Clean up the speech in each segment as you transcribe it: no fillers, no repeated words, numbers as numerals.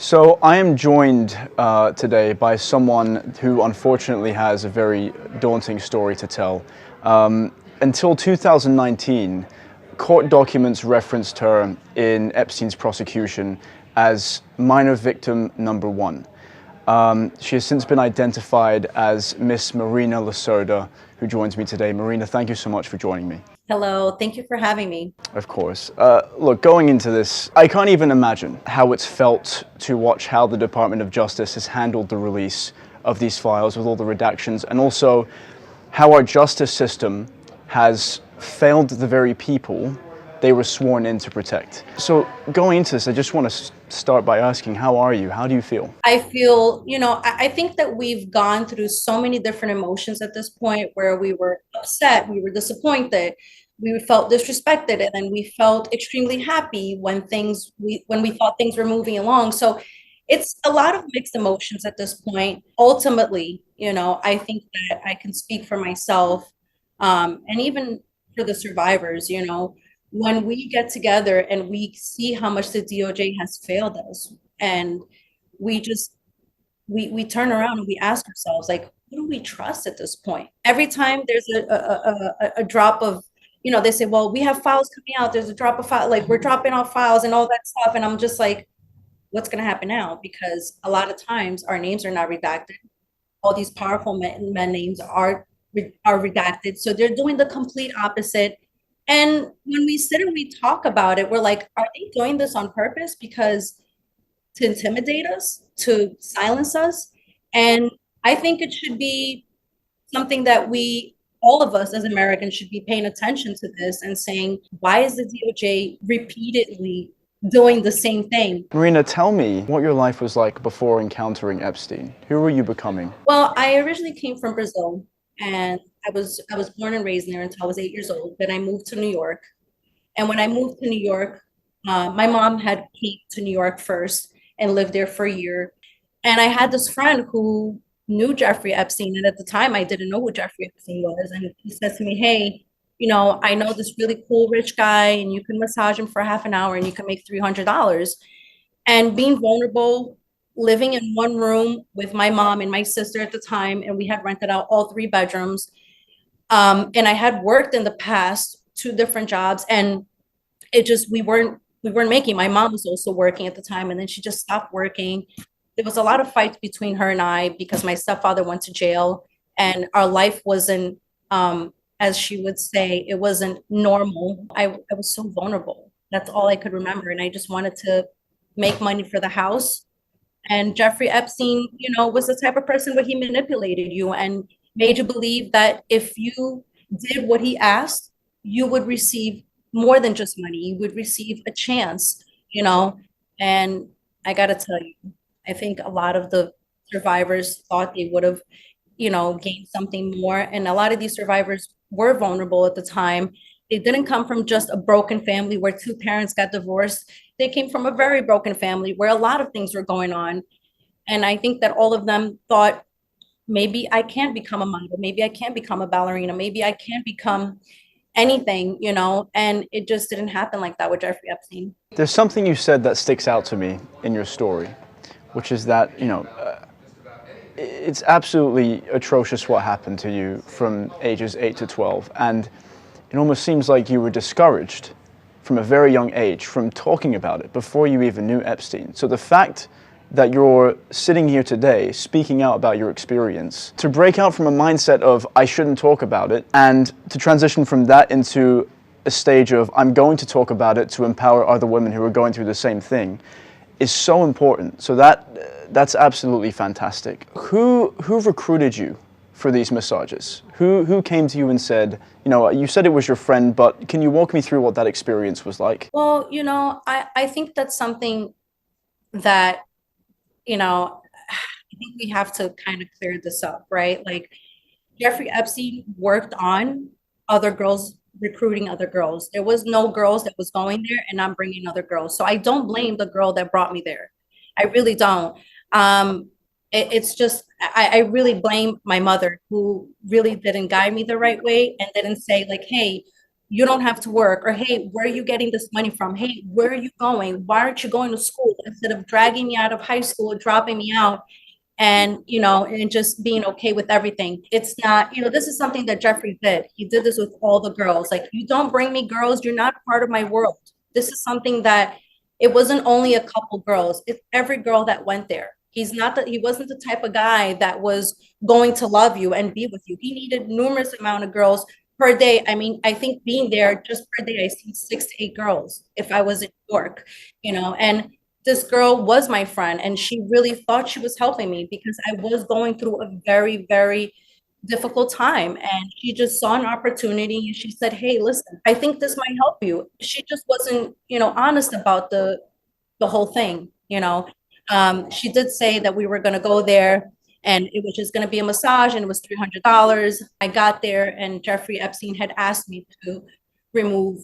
So I am joined today by someone who unfortunately has a very daunting story to tell. Until 2019, court documents referenced her in Epstein's prosecution as minor victim number one. She has since been identified as Miss Marina Lacerda, who joins me today. Marina, thank you so much for joining me. Hello, thank you for having me. Of course. Look, going into this, I can't even imagine how it's felt to watch how the Department of Justice has handled the release of these files with all the redactions, and also how our justice system has failed the very people they were sworn in to protect. So going into this, I just want to start by asking, how are you? How do you feel? I feel, I think that we've gone through so many different emotions at this point where we were upset, we were disappointed, we felt disrespected, and then we felt extremely happy when we thought things were moving along. So it's a lot of mixed emotions at this point. Ultimately, I think that I can speak for myself, and even for the survivors, when we get together and we see how much the DOJ has failed us, and we just we turn around and we ask ourselves, like, who do we trust at this point? Every time there's a drop of, they say, well, we have files coming out, there's a drop of file, like we're dropping off files and all that stuff, and I'm just like, what's going to happen now? Because a lot of times our names are not redacted. All these powerful men names are redacted, so they're doing the complete opposite. And when we sit and we talk about it, we're like, are they doing this on purpose? Because to intimidate us, to silence us. And I think it should be something that all of us as Americans should be paying attention to this and saying, why is the DOJ repeatedly doing the same thing? Marina, tell me what your life was like before encountering Epstein. Who were you becoming? Well, I originally came from Brazil, and I was born and raised there until I was 8 years old. Then I moved to New York. And when I moved to New York, my mom had came to New York first and lived there for a year. And I had this friend who knew Jeffrey Epstein. And at the time, I didn't know who Jeffrey Epstein was. And he said to me, hey, I know this really cool rich guy, and you can massage him for half an hour and you can make $300. And being vulnerable, living in one room with my mom and my sister at the time, and we had rented out all 3 bedrooms. And I had worked in the past 2 different jobs, and it just we weren't making. My mom was also working at the time, and then she just stopped working. There was a lot of fights between her and I because my stepfather went to jail, and our life wasn't, as she would say, it wasn't normal. I was so vulnerable. That's all I could remember, and I just wanted to make money for the house. And Jeffrey Epstein, was the type of person where he manipulated you and made you believe that if you did what he asked, you would receive more than just money. You would receive a chance, you know. And I got to tell you, I think a lot of the survivors thought they would have, gained something more. And a lot of these survivors were vulnerable at the time. They didn't come from just a broken family where 2 parents got divorced. They came from a very broken family where a lot of things were going on. And I think that all of them thought, maybe I can become a model, maybe I can become a ballerina, maybe I can become anything, and it just didn't happen like that with Jeffrey Epstein. There's something you said that sticks out to me in your story, which is that, it's absolutely atrocious what happened to you from ages 8 to 12. And it almost seems like you were discouraged from a very young age from talking about it before you even knew Epstein. So the fact that you're sitting here today speaking out about your experience, to break out from a mindset of I shouldn't talk about it, and to transition from that into a stage of I'm going to talk about it to empower other women who are going through the same thing, is so important. So that's absolutely fantastic. Who recruited you for these massages? Who came to you and said, you said it was your friend, but can you walk me through what that experience was like? Well, I think that's something that, I think we have to kind of clear this up, right? Like, Jeffrey Epstein worked on other girls, recruiting other girls. There was no girls that was going there and I'm bringing other girls. So I don't blame the girl that brought me there. I really don't. It's just, I really blame my mother, who really didn't guide me the right way and didn't say, like, hey, you don't have to work, or hey, where are you getting this money from? Hey, where are you going? Why aren't you going to school? Instead of dragging me out of high school, dropping me out, and and just being okay with everything. It's not, this is something that Jeffrey did. He did this with all the girls. Like, you don't bring me girls, you're not part of my world. This is something that, it wasn't only a couple girls, it's every girl that went there. He wasn't the type of guy that was going to love you and be with you. He needed numerous amount of girls per day. I mean, I think being there just per day, I see 6 to 8 girls if I was in New York, and this girl was my friend, and she really thought she was helping me because I was going through a very, very difficult time. And she just saw an opportunity and she said, hey, listen, I think this might help you. She just wasn't, honest about the whole thing. She did say that we were going to go there and it was just going to be a massage, and it was $300. I got there and Jeffrey Epstein had asked me to remove,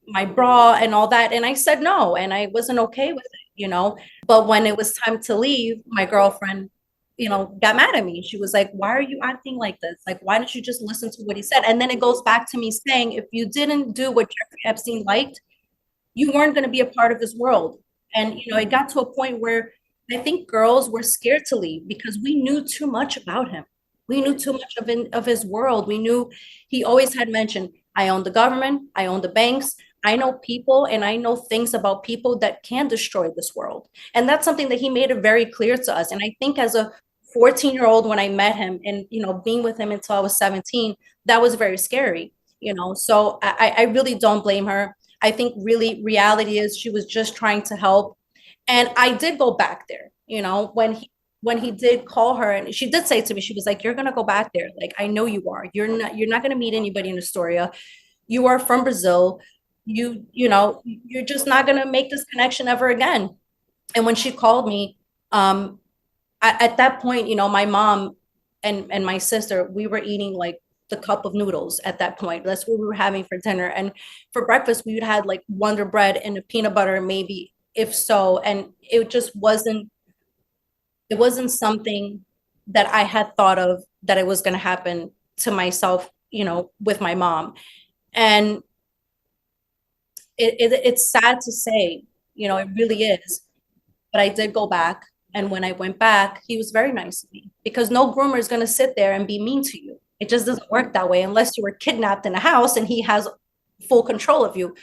my bra and all that. And I said no, and I wasn't okay with it. But when it was time to leave, my girlfriend, got mad at me. She was like, why are you acting like this? Like, why don't you just listen to what he said? And then it goes back to me saying, if you didn't do what Jeffrey Epstein liked, you weren't going to be a part of his world. And, it got to a point where I think girls were scared to leave because we knew too much about him. We knew too much of his world. We knew he always had mentioned, I own the government, I own the banks, I know people, and I know things about people that can destroy this world. And that's something that he made it very clear to us. And I think as a 14-year-old, when I met him and, being with him until I was 17, that was very scary, So I really don't blame her. I think really reality is she was just trying to help. And I did go back there, when he did call her, and she did say to me, she was like, you're gonna go back there. Like, I know you are. You're not gonna meet anybody in Astoria. You are from Brazil. You're just not gonna make this connection ever again. And when she called me, at that point, my mom and my sister, we were eating like the cup of noodles at that point. That's what we were having for dinner. And for breakfast, we would had like Wonder Bread and a peanut butter, maybe, if so. And it wasn't something that I had thought of that it was going to happen to myself, with my mom. And it's sad to say, it really is. But I did go back. And when I went back, he was very nice to me because no groomer is going to sit there and be mean to you. It just doesn't work that way unless you were kidnapped in a house and he has full control of you.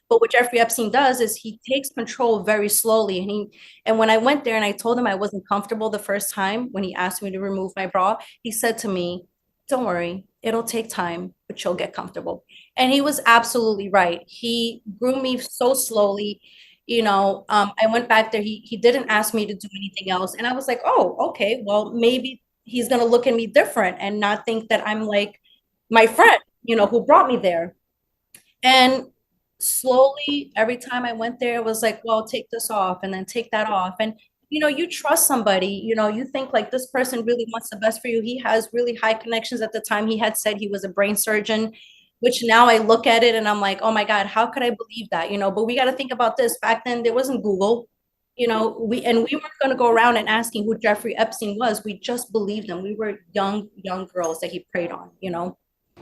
But what Jeffrey Epstein does is he takes control very slowly. And when I went there and I told him I wasn't comfortable the first time when he asked me to remove my bra, he said to me, don't worry, it'll take time, but you'll get comfortable. And he was absolutely right. He groomed me so slowly. I went back there. He didn't ask me to do anything else. And I was like, oh, okay, well, maybe he's gonna look at me different and not think that I'm like my friend, who brought me there. And slowly, every time I went there, it was like, well, take this off and then take that off. And you trust somebody, you think like this person really wants the best for you. He has really high connections. At the time, he had said he was a brain surgeon, which now I look at it and I'm like, oh my God, how could I believe that? But we got to think about this. Back then, there wasn't Google. We weren't going to go around and asking who Jeffrey Epstein was. We just believed him. We were young girls that he preyed on.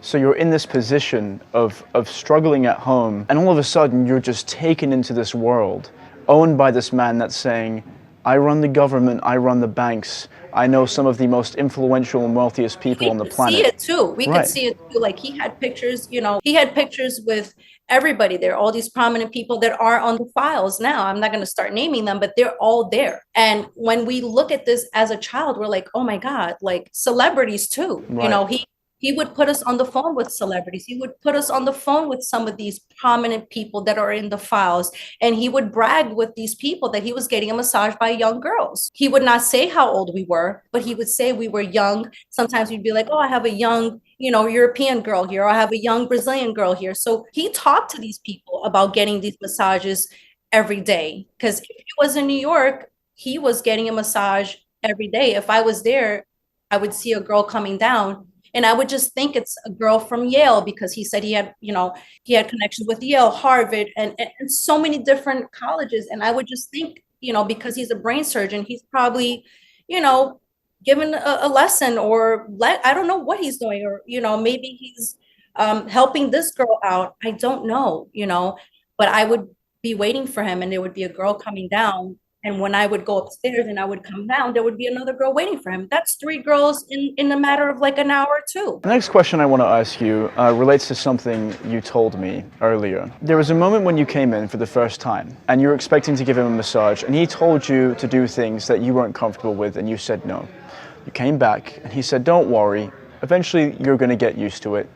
So you're in this position of struggling at home, and all of a sudden you're just taken into this world, owned by this man that's saying, I run the government, I run the banks, I know some of the most influential and wealthiest people on the planet. We could see it too. We Right. could see it too. Like, he had pictures, he had pictures with everybody there, all these prominent people that are on the files now. I'm not going to start naming them, but they're all there. And when we look at this as a child, we're like, oh my God, like celebrities too. Right. He would put us on the phone with celebrities. He would put us on the phone with some of these prominent people that are in the files. And he would brag with these people that he was getting a massage by young girls. He would not say how old we were, but he would say we were young. Sometimes we'd be like, oh, I have a young, European girl here, or I have a young Brazilian girl here. So he talked to these people about getting these massages every day. Because if he was in New York, he was getting a massage every day. If I was there, I would see a girl coming down. And I would just think it's a girl from Yale because he said he had connections with Yale, Harvard, and so many different colleges. And I would just think, because he's a brain surgeon, he's probably, given a lesson, or I don't know what he's doing, or, maybe he's Helping this girl out, I don't know, but I would be waiting for him and there would be a girl coming down. And when I would go upstairs and I would come down, there would be another girl waiting for him. That's three girls in a matter of like an hour or two. The next question I want to ask you relates to something you told me earlier. There was a moment when you came in for the first time and you were expecting to give him a massage and he told you to do things that you weren't comfortable with and you said no. You came back and he said, don't worry, eventually you're going to get used to it.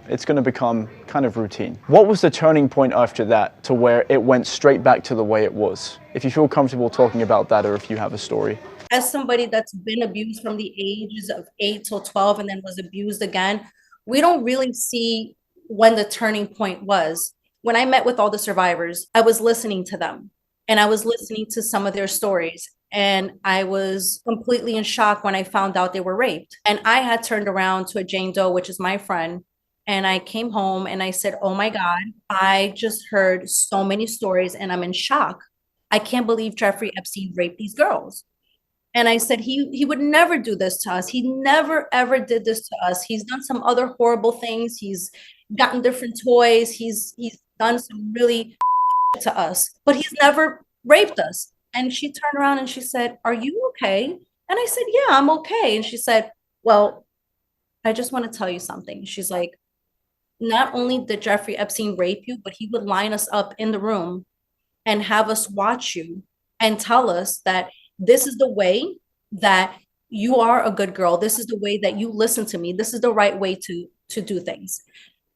It's going to become kind of routine. What was the turning point after that to where it went straight back to the way it was? If you feel comfortable talking about that or if you have a story. As somebody that's been abused from the ages of 8 till 12 and then was abused again, we don't really see when the turning point was. When I met with all the survivors, I was listening to them and I was listening to some of their stories. And I was completely in shock when I found out they were raped. And I had turned around to a Jane Doe, which is my friend. And I came home and I said, oh my God, I just heard so many stories and I'm in shock. I can't believe Jeffrey Epstein raped these girls. And I said, he would never do this to us. He never, ever did this to us. He's done some other horrible things. He's gotten different toys. He's done some really to us, but he's never raped us. And she turned around and she said, are you okay? And I said, yeah, I'm okay. And she said, well, I just want to tell you something. She's like, not only did Jeffrey Epstein rape you, but he would line us up in the room and have us watch you and tell us that this is the way that you are a good girl. This is the way that you listen to me. This is the right way to do things.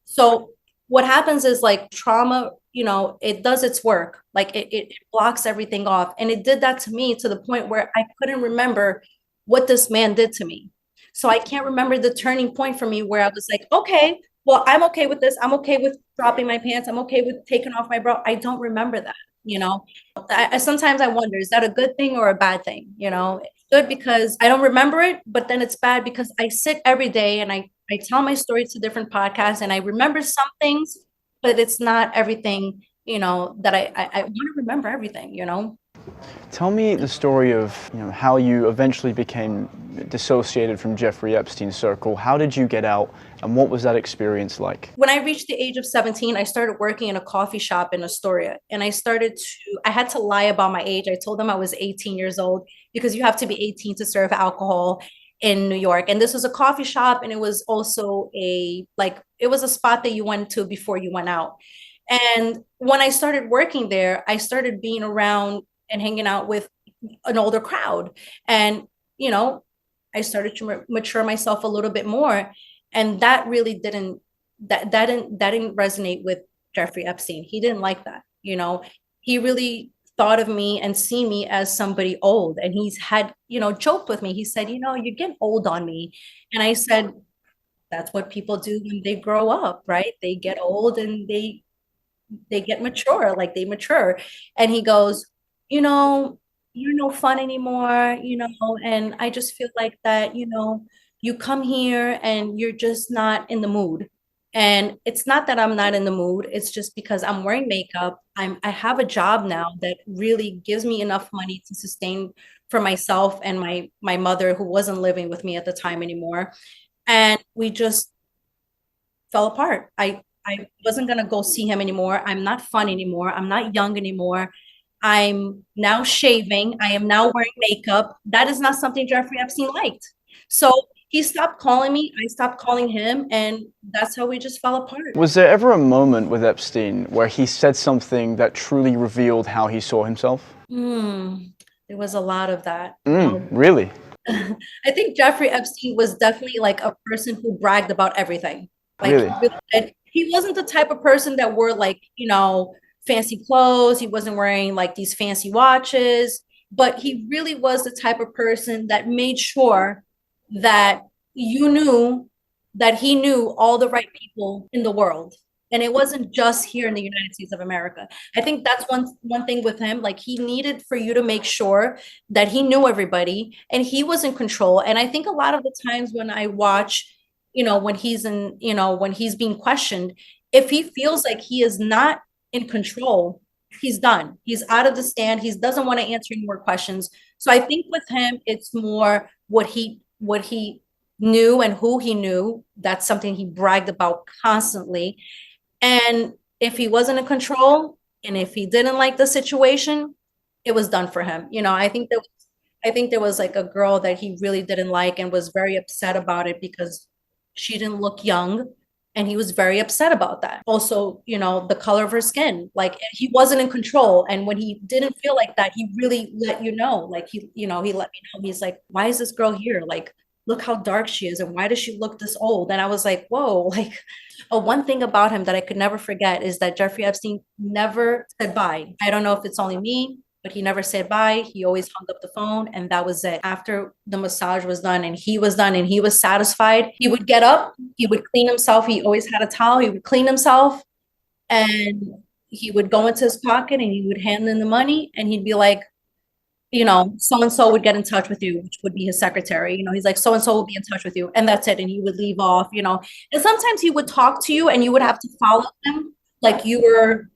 So what happens is like trauma, it does its work. Like it blocks everything off. And it did that to me to the point where I couldn't remember what this man did to me. So I can't remember the turning point for me where I was like, okay, well, I'm okay with this. I'm okay with dropping my pants. I'm okay with taking off my bra. I don't remember that. Sometimes I wonder, is that a good thing or a bad thing? It's good because I don't remember it, but then it's bad because I sit every day and I tell my story to different podcasts and I remember some things, but it's not everything, that I want to remember everything. Tell me the story of how you eventually became dissociated from Jeffrey Epstein's circle. How did you get out and what was that experience like? When I reached the age of 17, I started working in a coffee shop in Astoria and I had to lie about my age. I told them I was 18 years old because you have to be 18 to serve alcohol in New York. And this was a coffee shop and it was also it was a spot that you went to before you went out. And when I started working there, I started being around and hanging out with an older crowd. And, I started to mature myself a little bit more. And that really didn't resonate with Jeffrey Epstein. He didn't like that. He really thought of me and see me as somebody old. And he's had, joked with me. He said, you're getting old on me. And I said, that's what people do when they grow up, right? They get old and they get mature, like they mature. And he goes, you're no fun anymore, and I just feel like that, you come here and you're just not in the mood. And it's not that I'm not in the mood. It's just because I'm wearing makeup. I have a job now that really gives me enough money to sustain for myself and my mother who wasn't living with me at the time anymore. And we just fell apart. I wasn't going to go see him anymore. I'm not fun anymore. I'm not young anymore. I'm now shaving. I am now wearing makeup. That is not something Jeffrey Epstein liked. So he stopped calling me. I stopped calling him. And that's how we just fell apart. Was there ever a moment with Epstein where he said something that truly revealed how he saw himself? There was a lot of that. Really? I think Jeffrey Epstein was definitely like a person who bragged about everything. Like really? He wasn't the type of person that wore like, fancy clothes. He wasn't wearing like these fancy watches, but he really was the type of person that made sure that you knew that he knew all the right people in the world. And it wasn't just here in the United States of America. I think that's one thing with him. Like he needed for you to make sure that he knew everybody and he was in control. And I think a lot of the times when I watch, when he's being questioned, if he feels like he is not in control, he's done. He's out of the stand. He doesn't want to answer any more questions. So I think with him, it's more what he knew and who he knew. That's something he bragged about constantly. And if he wasn't in control and if he didn't like the situation, it was done for him. I think there was like a girl that he really didn't like and was very upset about it because she didn't look young. And he was very upset about that. Also, the color of her skin, like he wasn't in control. And when he didn't feel like that, he really let you know, like he let me know. He's like, why is this girl here? Like, look how dark she is. And why does she look this old? And I was like, whoa, like, one thing about him that I could never forget is that Jeffrey Epstein never said bye. I don't know if it's only me, but he never said bye. He always hung up the phone and that was it. After the massage was done and he was done and he was satisfied, he would get up, he would clean himself. He always had a towel. He would clean himself and he would go into his pocket and he would hand in the money and he'd be like, so and so would get in touch with you, which would be his secretary. He's like, so and so will be in touch with you. And that's it. And he would leave off. And sometimes he would talk to you and you would have to follow him like you were,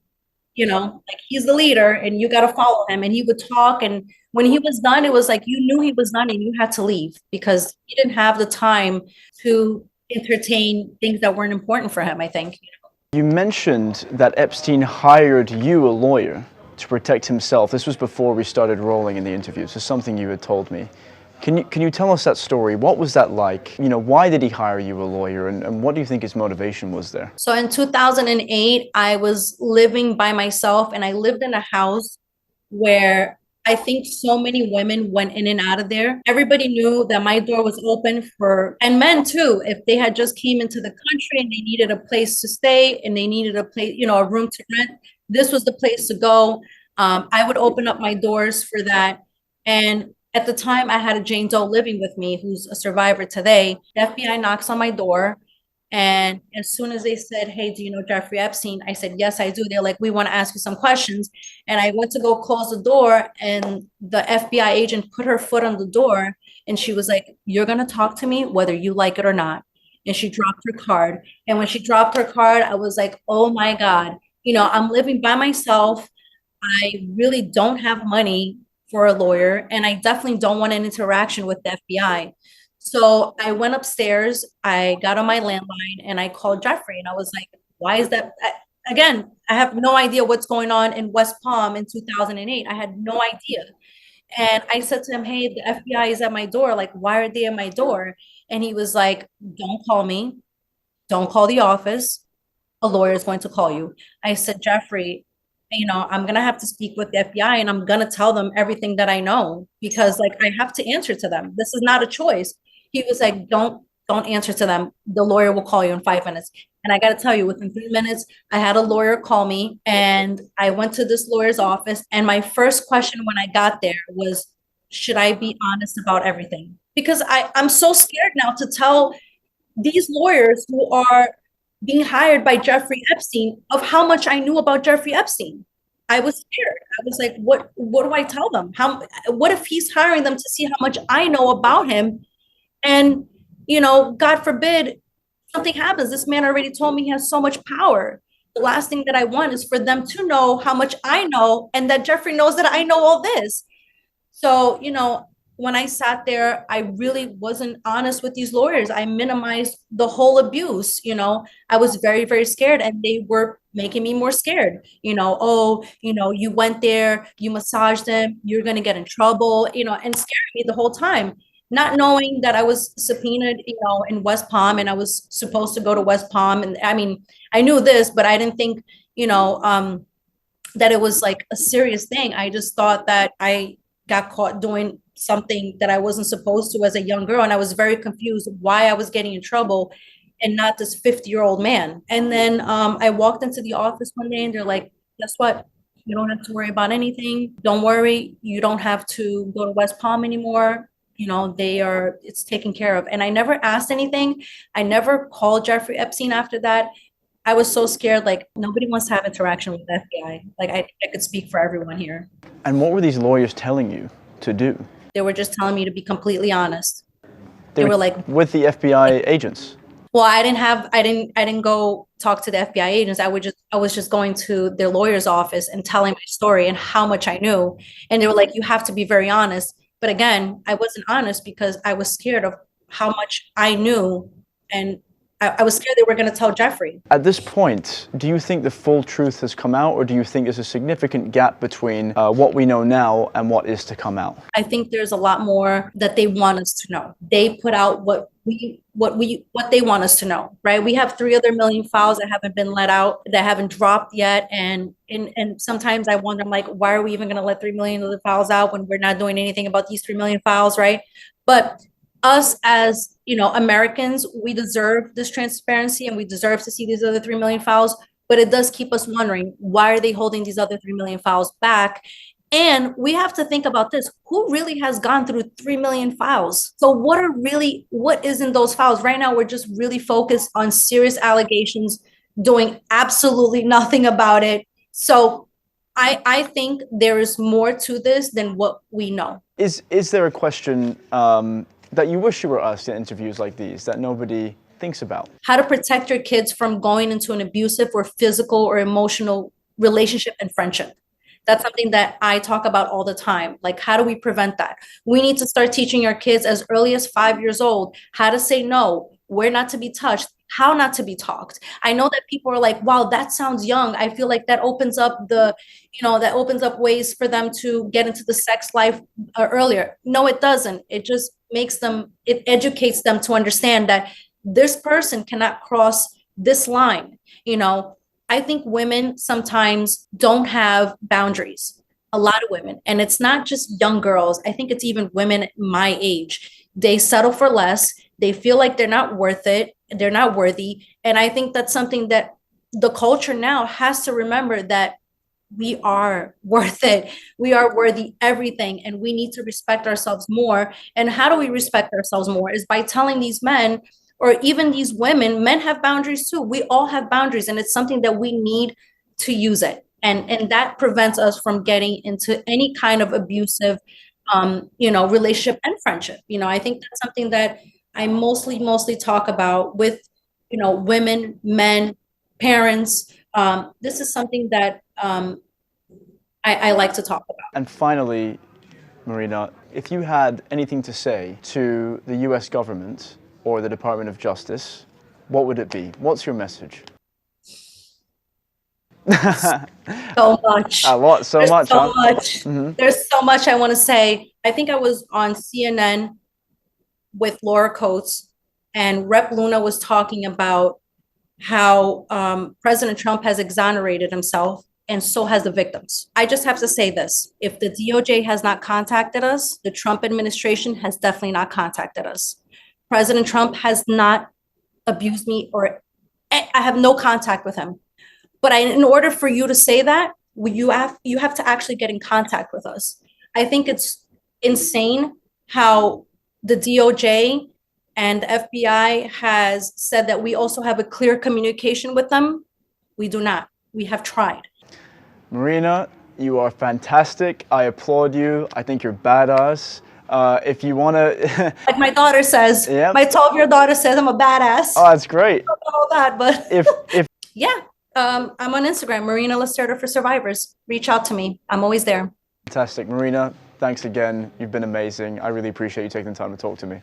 like he's the leader and you got to follow him. And he would talk. And when he was done, it was like you knew he was done and you had to leave because he didn't have the time to entertain things that weren't important for him, I think. You mentioned that Epstein hired you, a lawyer, to protect himself. This was before we started rolling in the interview. This is something you had told me. Can you tell us that story? What was that like? Why did he hire you, a lawyer, and what do you think his motivation was there? So in 2008, I was living by myself and I lived in a house where I think so many women went in and out of there. Everybody knew that my door was open and men too, if they had just came into the country and they needed a place to stay and they needed a place, a room to rent, this was the place to go. I would open up my doors for that. And at the time I had a Jane Doe living with me, who's a survivor today. The FBI knocks on my door. And as soon as they said, hey, do you know Jeffrey Epstein? I said, yes, I do. They're like, we want to ask you some questions. And I went to go close the door and the FBI agent put her foot on the door and she was like, you're going to talk to me whether you like it or not. And she dropped her card. And when she dropped her card, I was like, oh my God, I'm living by myself. I really don't have money for a lawyer and I definitely don't want an interaction with the FBI. So I went upstairs, I got on my landline and I called Jeffrey and I was like, why is that? Again, I have no idea what's going on in West Palm in 2008. I had no idea. And I said to him, hey, the FBI is at my door. Like, why are they at my door? And he was like, don't call me. Don't call the office. A lawyer is going to call you. I said, Jeffrey, I'm going to have to speak with the FBI and I'm going to tell them everything that I know because like I have to answer to them. This is not a choice. He was like, don't answer to them. The lawyer will call you in 5 minutes. And I got to tell you, within 3 minutes, I had a lawyer call me and I went to this lawyer's office. And my first question when I got there was, should I be honest about everything? Because I'm so scared now to tell these lawyers who are being hired by Jeffrey Epstein of how much I knew about Jeffrey Epstein. I was scared. I was like, what do I tell them? What if he's hiring them to see how much I know about him? And, God forbid something happens. This man already told me he has so much power. The last thing that I want is for them to know how much I know and that Jeffrey knows that I know all this. So, when I sat there, I really wasn't honest with these lawyers. I minimized the whole abuse. I was very, very scared and they were making me more scared. Oh, you went there, you massaged them, you're going to get in trouble, and scaring me the whole time, not knowing that I was subpoenaed, in West Palm and I was supposed to go to West Palm. And I mean, I knew this, but I didn't think, that it was like a serious thing. I just thought that I got caught doing something that I wasn't supposed to as a young girl. And I was very confused why I was getting in trouble and not this 50-year-old man. And then I walked into the office one day and they're like, guess what? You don't have to worry about anything. Don't worry. You don't have to go to West Palm anymore. It's taken care of. And I never asked anything. I never called Jeffrey Epstein after that. I was so scared, like nobody wants to have interaction with the FBI. Like I could speak for everyone here. And what were these lawyers telling you to do? They were just telling me to be completely honest. They were like, with the FBI agents? Well, I didn't go talk to the FBI agents. I was just going to their lawyer's office and telling my story and how much I knew. And they were like, you have to be very honest. But again, I wasn't honest because I was scared of how much I knew, and I was scared they were going to tell Jeffrey. At this point, do you think the full truth has come out, or do you think there's a significant gap between what we know now and what is to come out? I think there's a lot more that they want us to know. They put out what they want us to know, right? We have 3 other million files that haven't been let out, that haven't dropped yet, and sometimes I wonder, I'm like, why are we even going to let 3 million other files out when we're not doing anything about these 3 million files, right? But us as, Americans, we deserve this transparency and we deserve to see these other 3 million files, but it does keep us wondering, why are they holding these other 3 million files back? And we have to think about this. Who really has gone through 3 million files? So what is in those files? Right now, we're just really focused on serious allegations, doing absolutely nothing about it. So I think there is more to this than what we know. Is there a question that you wish you were asked in interviews like these that nobody thinks about? How to protect your kids from going into an abusive or physical or emotional relationship and friendship. That's something that I talk about all the time. Like, how do we prevent that? We need to start teaching our kids as early as 5 years old how to say no, where not to be touched, how not to be talked. I know that people are like, wow, that sounds young. I feel like that opens up ways for them to get into the sex life earlier. No, it doesn't. It just it educates them to understand that this person cannot cross this line. I think women sometimes don't have boundaries, a lot of women. And it's not just young girls. I think it's even women my age. They settle for less. They feel like they're not worth it. They're not worthy. And I think that's something that the culture now has to remember, that we are worth it. We are worthy everything. And we need to respect ourselves more. And how do we respect ourselves more? Is by telling these men, or even these women, men have boundaries too. We all have boundaries, and it's something that we need to use it. And that prevents us from getting into any kind of abusive, relationship and friendship. I think that's something that I mostly talk about with, women, men, parents. This is something that I like to talk about. And finally, Marina, if you had anything to say to the US government or the Department of Justice, what would it be? What's your message? So much. A lot, so There's much. So huh? much. Mm-hmm. There's so much I want to say. I think I was on CNN with Laura Coates, and Rep. Luna was talking about how President Trump has exonerated himself, and so has the victims. I just have to say this. If the DOJ has not contacted us, the Trump administration has definitely not contacted us. President Trump has not abused me, or I have no contact with him. But in order for you to say that, you have to actually get in contact with us. I think it's insane how the DOJ and the FBI has said that we also have a clear communication with them. We do not. We have tried. Marina, you are fantastic. I applaud you. I think you're badass. If you want to... Like my daughter says, Yep. My 12-year daughter says I'm a badass. Oh, that's great. I don't know all that, but... If Yeah. I'm on Instagram, Marina Lacerda for Survivors. Reach out to me. I'm always there. Fantastic. Marina, thanks again. You've been amazing. I really appreciate you taking the time to talk to me.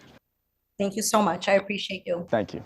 Thank you so much. I appreciate you. Thank you.